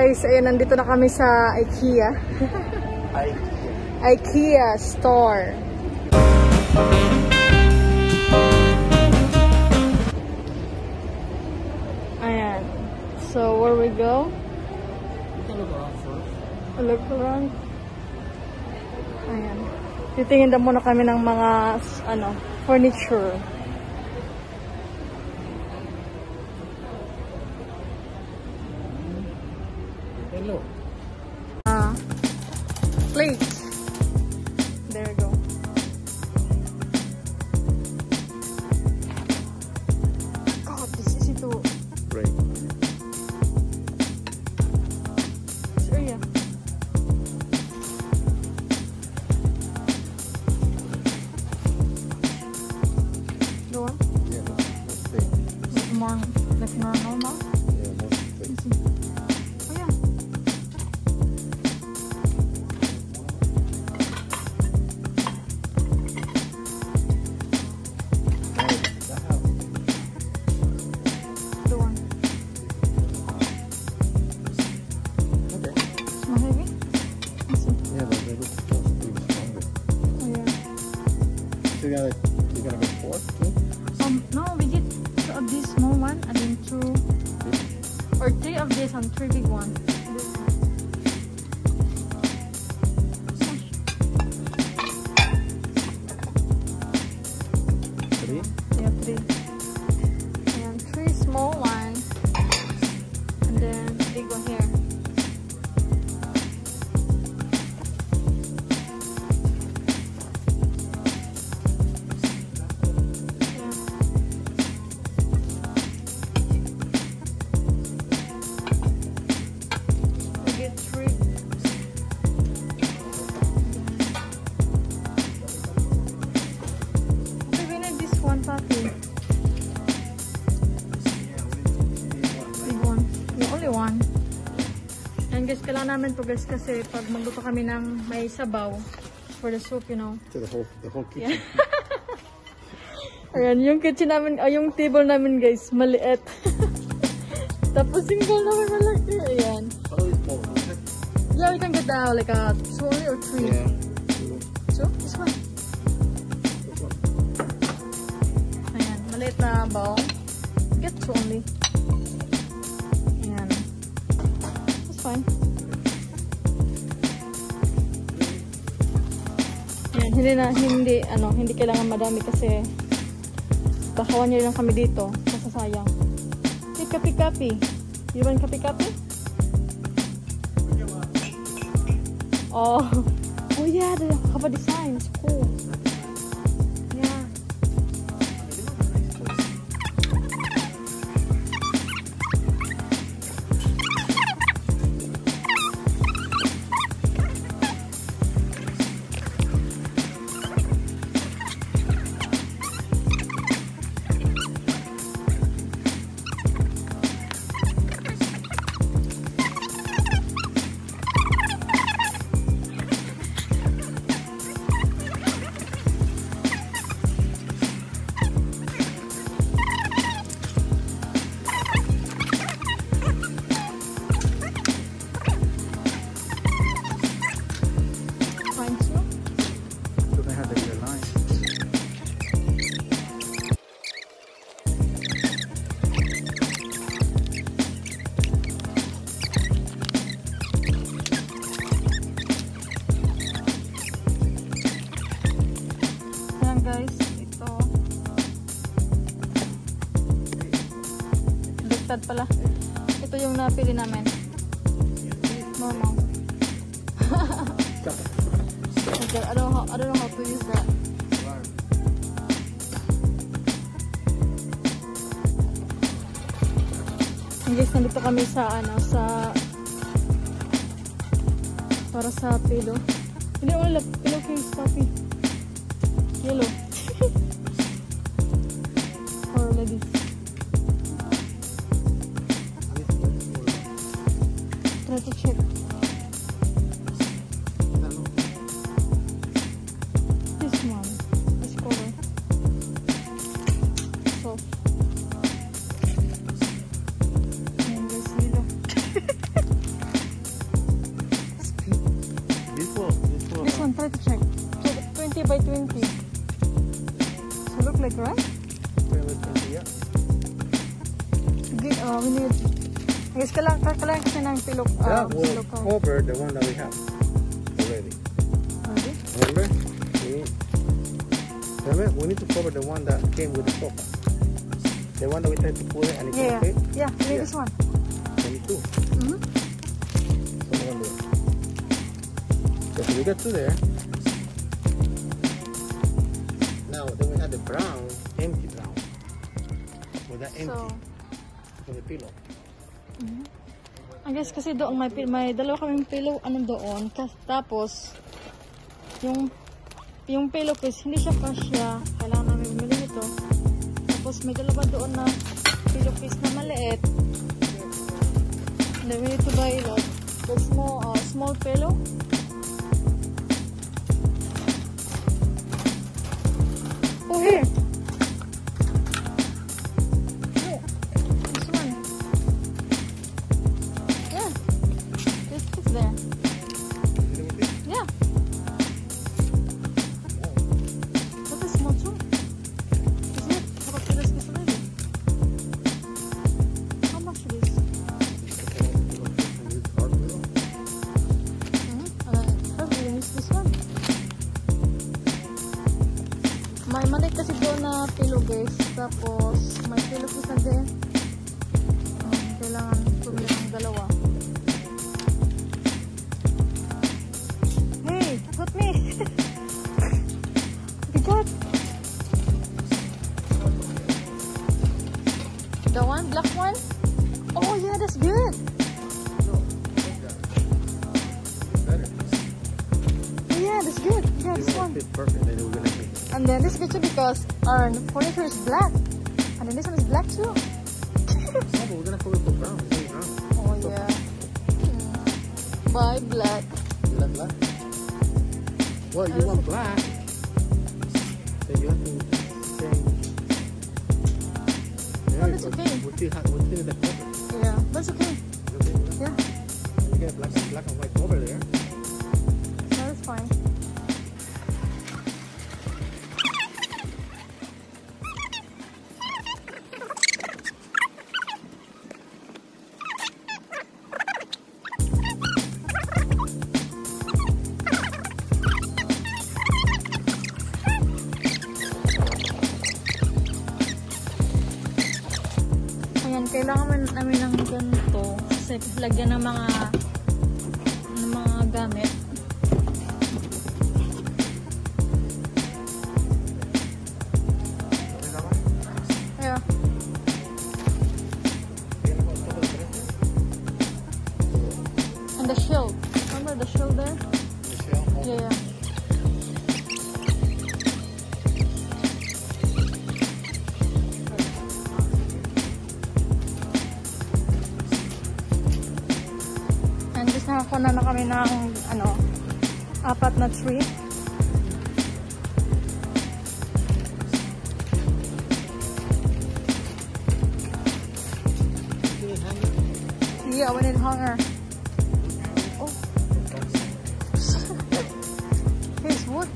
guys, ayan, nandito na kami sa IKEA. IKEA store. Ayan. So, where we go? Look around. Ayan. Titingin na muna kami ng mga, furniture. Hello. Plate. There we go. God, this is into Great. this area. The one? Yeah, that's big. More like normal. Yeah, that's big. Oh yeah. The one. Okay. It's more heavy. Let's see. Yeah, but they look supposed to be stronger. Oh yeah. So you're gonna go 4 too? No, we get 2 of this small one and then 2 or 3 of this and 3 big one. Three? Yeah, 3. And 3 small one and then big one here. We get 3. Okay, we need this one, Papi. Big one. The only one. And guys, kailangan namin to guys kasi pag magluto kami ng may sabaw for the soup, you know. To the whole kitchen. Yeah. Ayan, yung kitchen namin, yung table namin guys, maliit. Tapos yung bowl namin malaki. Ayan. Yeah, we can get like a 2 or 3. Yeah. So, this one. Ayan, maliit na bowl. Get 2 only. Ayan. That's fine. Ayan, hindi kailangan madami kasi bakawan niyo lang kami dito. Masasayang. Hey, kapi-kapi. You want kapi-kapi? Oh. Oh yeah, they have a design. It's cool. Yeah. Fine too. So they have the clear line. Ayan guys, ito. Bigtad pala. Ito yung napili namin. Normal. Okay, I don't know how to use that. Guys, nandito kami sa para sa pilo. Hindi, wala. Pillowcase, Papi. Yellow. Or ladies. Try to check. This one. This color. Soft. Ayan guys, yellow. check. 20 by 20. So look like, right? Yeah. Good, we need... I guess kailangan kasi ng pillow. That will cover the one that we have already. Okay. Remember, we need to cover the one that came with the sofa. The one that we tried to pull it and it Yeah, came yeah. We need this one. 22. Mm-hmm. So we're gonna do it. So we got two there. Now then we have the brown, empty brown. With that empty for the pillow. I guess kasi doon may dalawa kaming pillow doon. Tapos yung pillowcase hindi siya kasya. Kailangan namin bumili nito. Tapos may dalawa doon na pillowcase na maliit. And then we need to buy like the small pillow. Oh, here. This one. Yeah. This is there. Yeah. That is small too. Is it? How much is this already? How much is this? We use this one. May maliit kasi doon na pillow guys. Tapos may pillow case na din. Kailangan pumili ng dalawa. Hey, got me! You got the one, black one? Oh yeah, that's good. Oh, yeah, that's good. Yeah, this one. Perfect. Then we're gonna make it. And then this picture because our furniture is black. And then this one is black too. No, but we're gonna cover it with brown. It's brown. Oh yeah. Buy black. You like black? Well, you want black. Then you have to change. No, that's okay. We'll see the cover. Yeah, that's okay. Yeah, You get black and white cover there. that's fine. Ayan, kailangan namin ng ganito kasi lagyan ng mga gamit. Yeah. And the shield. Remember the shield there? The shell. Yeah, yeah. And just nakakuha na kami ng apat na tree. Yeah, we need hanger. Oh. Here's wood.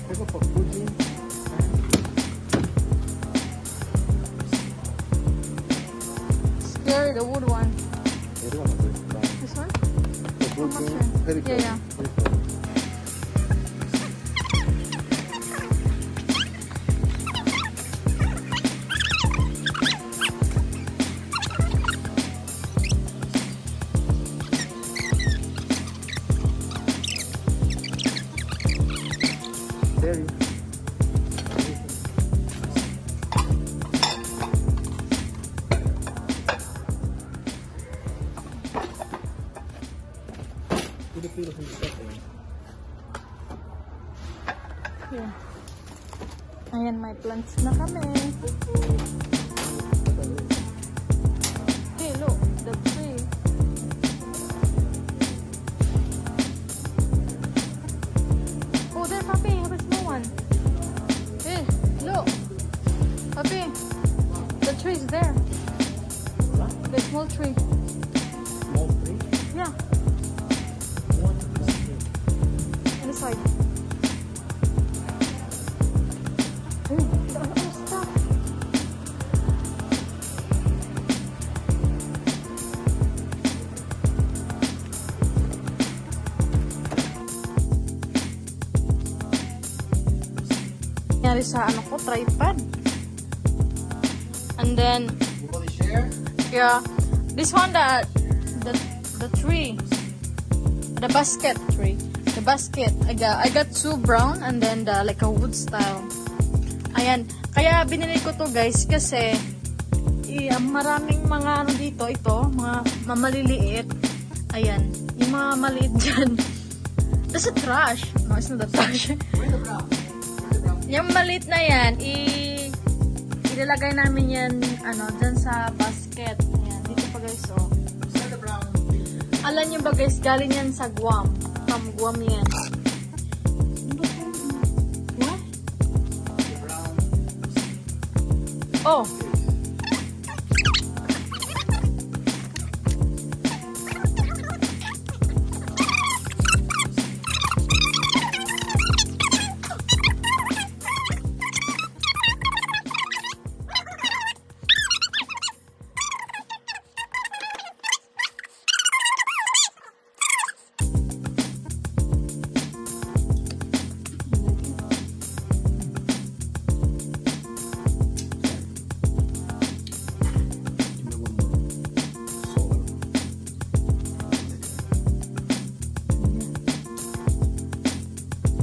Pick up a Fuji. Scary, the wood one. This one. This one? The much Fuji. then? Very Yeah, good. yeah. Very good. There you put the pillows in the second. Yeah. Ayan, may plants na kami. Hey, look, the tree. Oh, there, Papi, have a small one. Hey, look. Papi, the tree is there. What? The small tree. Small tree? Yeah. One small tree. nangyari sa ano ko, tripod. And then, You want to share? yeah, this one, the tree, the basket tree, the basket. I got two brown and then the like a wood style. Ayan, kaya binili ko to guys kasi maraming mga ano dito, ito, mga maliliit. Ayan, yung mga maliit dyan. That's a trash. No, it's not a trash. Where's the brown? Yung maliit na yan, ilalagay namin yan, ano, dyan sa basket. Ayan, dito pa guys, oh. Where's the brown? Alam nyo ba guys, galing yan sa Guam. From Guam yan. What? The brown. Oh.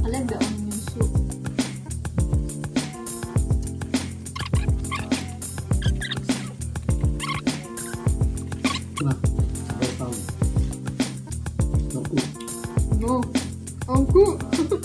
I like the onion soup. Nah, no, No. Angku.